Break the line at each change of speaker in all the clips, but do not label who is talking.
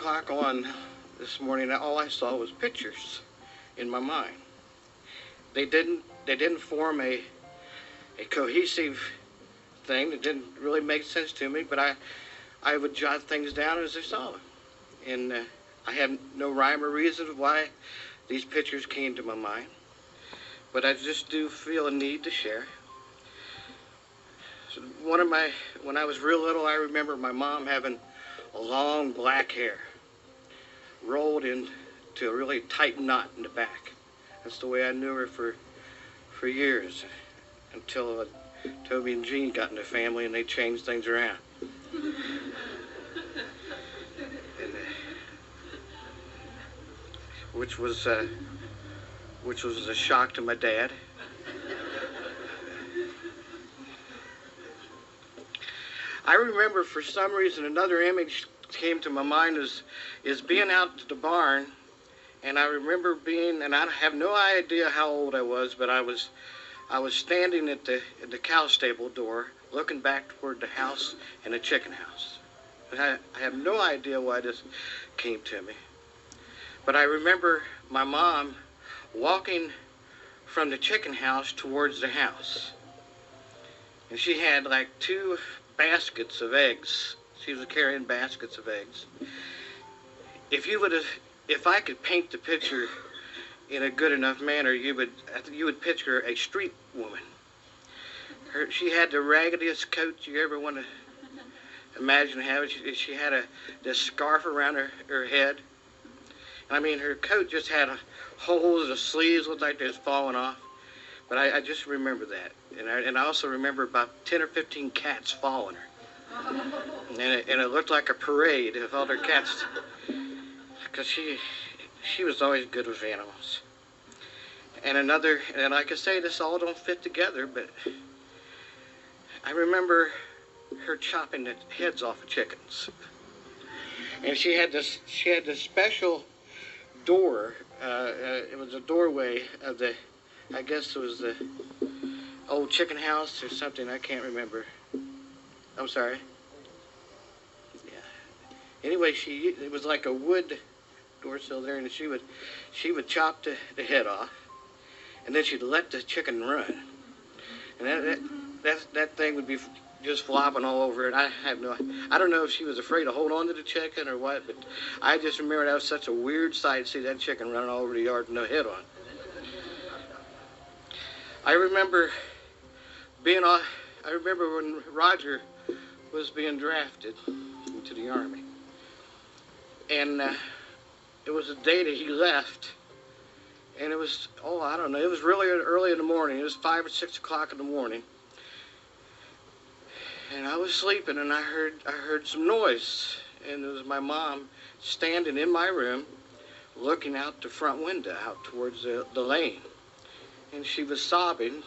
o'clock on this morning, all I saw was pictures in my mind. They didn't form a cohesive thing. It didn't really make sense to me, but I would jot things down as I saw them. And I had no rhyme or reason why these pictures came to my mind, but I just do feel a need to share. So when I was real little, I remember my mom having a long black hair rolled into a really tight knot in the back. That's the way I knew her for years, until Toby and Jean got in the family and they changed things around. Which was a shock to my dad. I remember, for some reason, another image came to my mind is being out at the barn, and I remember and I have no idea how old I was, but I was standing at the cow stable door, looking back toward the house and the chicken house. I have no idea why this came to me, but I remember my mom walking from the chicken house towards the house, and she had like 2 baskets of eggs. She was carrying baskets of eggs. If I could paint the picture in a good enough manner, you would picture a street woman. She had the raggediest coat you ever want to imagine having. She had this scarf around her head. I mean, her coat just had holes. The sleeves looked like they was falling off. But I just remember that. And I also remember about 10 or 15 cats following her. And it looked like a parade of other cats. Because she was always good with animals. And like I say, this all don't fit together, but I remember her chopping the heads off of chickens. And she had this special door. It was a doorway of I guess it was the old chicken house or something. I can't remember. I'm sorry. Yeah. Anyway, it was like a wood door sill there, and she would chop the head off, and then she'd let the chicken run, and that thing would be just flopping all over it. I don't know if she was afraid to hold on to the chicken or what, but I just remember that was such a weird sight to see that chicken running all over the yard with no head on. I remember when Roger was being drafted into the Army, and it was the day that he left, and it was, I don't know, it was really early in the morning. It was 5 or 6 o'clock in the morning, and I was sleeping, and I heard some noise, and it was my mom standing in my room, looking out the front window, out towards the lane, and she was sobbing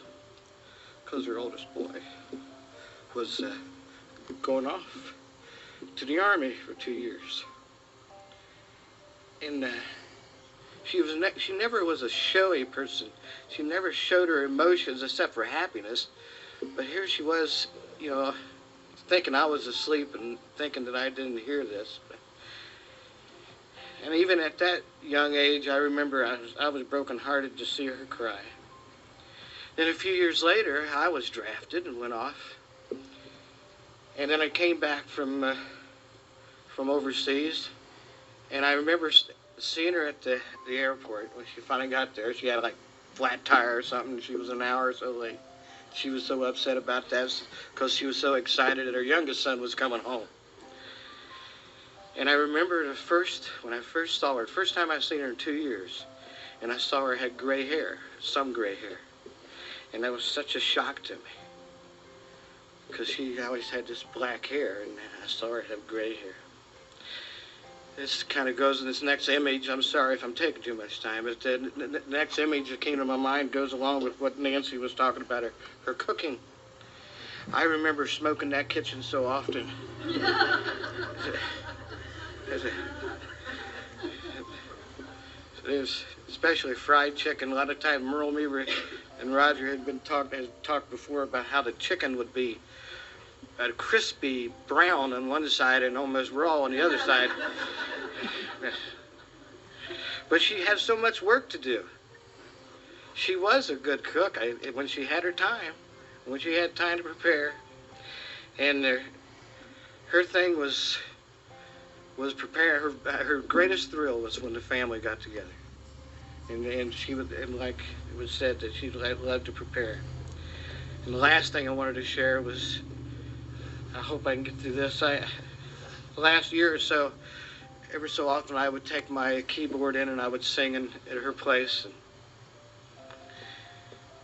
because her oldest boy was going off to the Army for 2 years. And she never was a showy person. She never showed her emotions except for happiness. But here she was, thinking I was asleep and thinking that I didn't hear this. And even at that young age, I remember I was brokenhearted to see her cry. Then a few years later, I was drafted and went off. And then I came back from overseas, and I remember seeing her at the airport when she finally got there. She had like flat tire or something. She was an hour or so late. She was so upset about that because she was so excited that her youngest son was coming home. And I remember when I first saw her, first time I've seen her in 2 years, and I saw her had gray hair, some gray hair. And that was such a shock to me, because she always had this black hair, and I saw her have gray hair. This kind of goes in this next image. I'm sorry if I'm taking too much time, but the next image that came to my mind goes along with what Nancy was talking about, her cooking. I remember smoking that kitchen so often. It was especially fried chicken. A lot of times Merle Meaver and Roger had talked before about how the chicken would be crispy brown on one side and almost raw on the other side. But she had so much work to do. She was a good cook when she had her time, when she had time to prepare. And her thing was preparing. Her greatest thrill was when the family got together. And she would, and like it was said, that she loved to prepare. And the last thing I wanted to share was, I hope I can get through this. The last year or so, every so often I would take my keyboard in and I would sing at her place.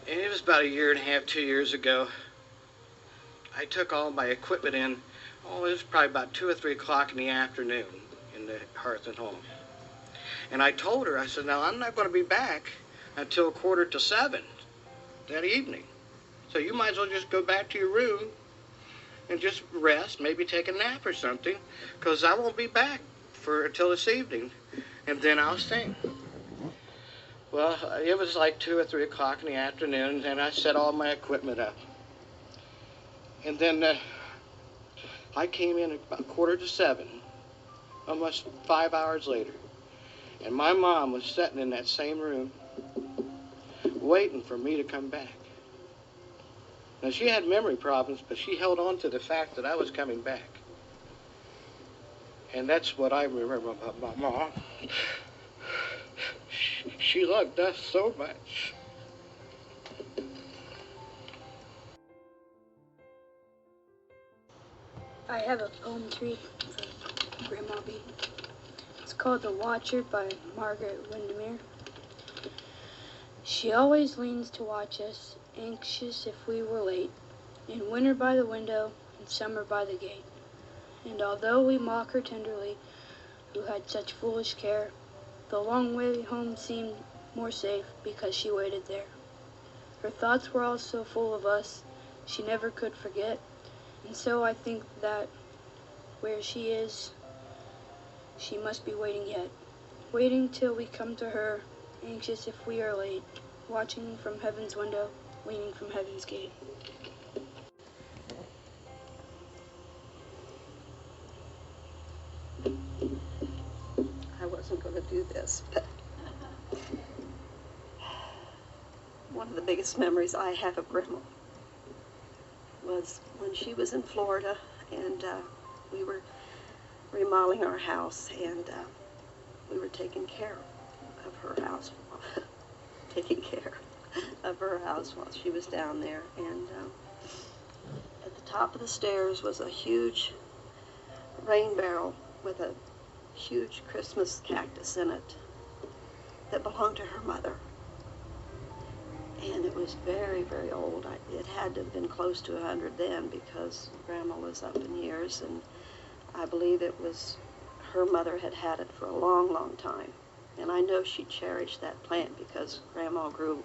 And it was about a year and a half, 2 years ago. I took all my equipment in. Oh, it was probably about 2 or 3 o'clock in the afternoon in the hearth and home. And I told her, I said, now I'm not going to be back until 6:45 that evening. So you might as well just go back to your room and just rest, maybe take a nap or something, because I won't be back until this evening, and then I'll sing. Well, it was like 2 or 3 o'clock in the afternoon, and I set all my equipment up. And then I came in at about 6:45, almost 5 hours later. And my mom was sitting in that same room waiting for me to come back. Now, she had memory problems, but she held on to the fact that I was coming back. And that's what I remember about my mom. She loved us so much.
I have a poem to read from Grandma B. It's called The Watcher by Margaret Windermere. She always leans to watch us, anxious if we were late, in winter by the window, in summer by the gate. And although we mock her tenderly, who had such foolish care, the long way home seemed more safe because she waited there. Her thoughts were all so full of us, she never could forget, and so I think that where she is, she must be waiting yet, waiting till we come to her, anxious if we are late, watching from heaven's window, leaning from heaven's gate.
I wasn't going to do this, but one of the biggest memories I have of Grandma was when she was in Florida, and we were remodeling our house, and we were taking care of her house, taking care of her house while she was down there. And at the top of the stairs was a huge rain barrel with a huge Christmas cactus in it that belonged to her mother. And it was very, very old. It had to have been close to 100 then, because Grandma was up in years, and I believe it was her mother had had it for a long, long time. And I know she cherished that plant because Grandma grew,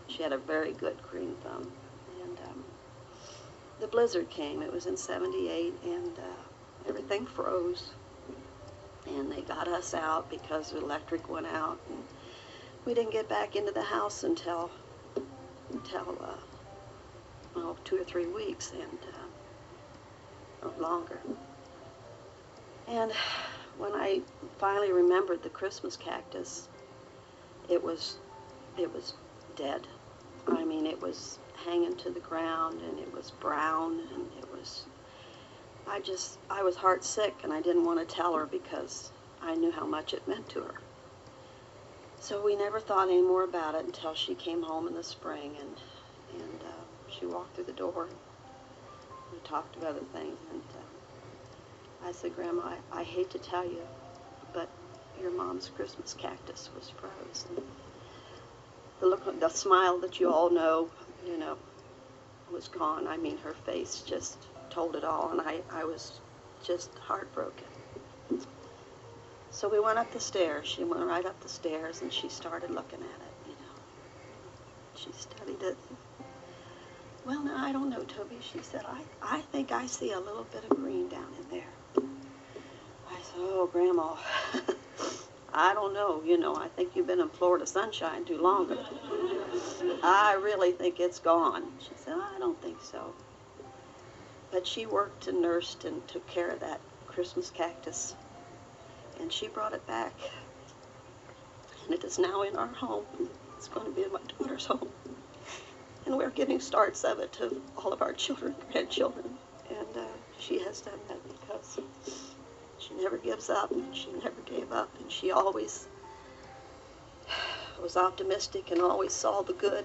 she had a very good green thumb. And the blizzard came. It was in '78, and everything froze. And they got us out because the electric went out, and we didn't get back into the house until 2 or 3 weeks, and or longer. And when I finally remembered the Christmas cactus, it was dead. I mean, it was hanging to the ground, and it was brown, and I was heart sick, and I didn't want to tell her because I knew how much it meant to her. So we never thought any more about it until she came home in the spring, and she walked through the door. We talked about other things, and I said, Grandma, I hate to tell you, but your mom's Christmas cactus was frozen. The look, the smile that you all know, was gone. I mean, her face just told it all, and I was just heartbroken. So we went up the stairs. She went right up the stairs, and she started looking at it, She studied it. Well, now, I don't know, Toby. She said, I think I see a little bit of green down in there. I said, oh, Grandma, I don't know. I think you've been in Florida sunshine too long. I really think it's gone. She said, I don't think so. But she worked and nursed and took care of that Christmas cactus. And she brought it back. And it is now in our home. It's going to be in my daughter's home. And we're giving starts of it to all of our children, grandchildren. And she has done that because she never gives up. She never gave up. And she always was optimistic and always saw the good.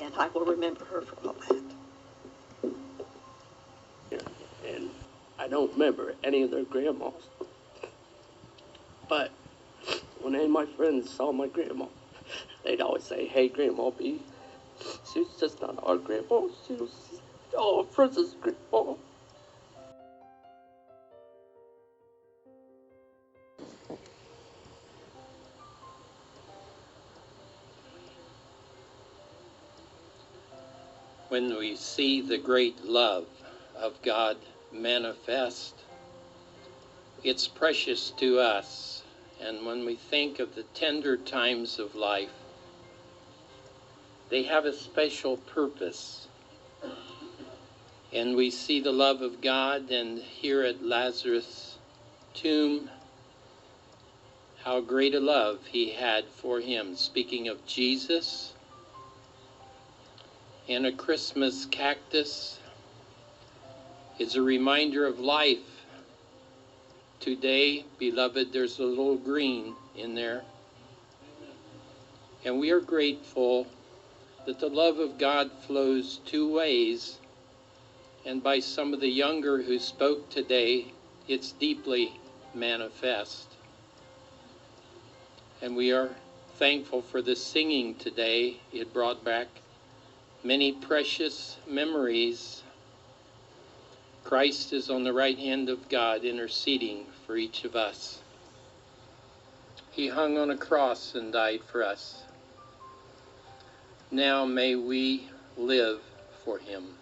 And I will remember her for all that.
And I don't remember any of their grandmas. But when any of my friends saw my grandma, they'd always say, "Hey, Grandma B, she was just not our grandma. She was all of Fritz's grandma."
When we see the great love of God manifest, it's precious to us. And when we think of the tender times of life, they have a special purpose. And we see the love of God, and here at Lazarus' tomb, how great a love he had for him. Speaking of Jesus, and a Christmas cactus is a reminder of life. Today, beloved, there's a little green in there. And we are grateful that the love of God flows two ways. And by some of the younger who spoke today, it's deeply manifest. And we are thankful for the singing today. It brought back many precious memories. Christ is on the right hand of God, interceding for each of us. He hung on a cross and died for us. Now may we live for him.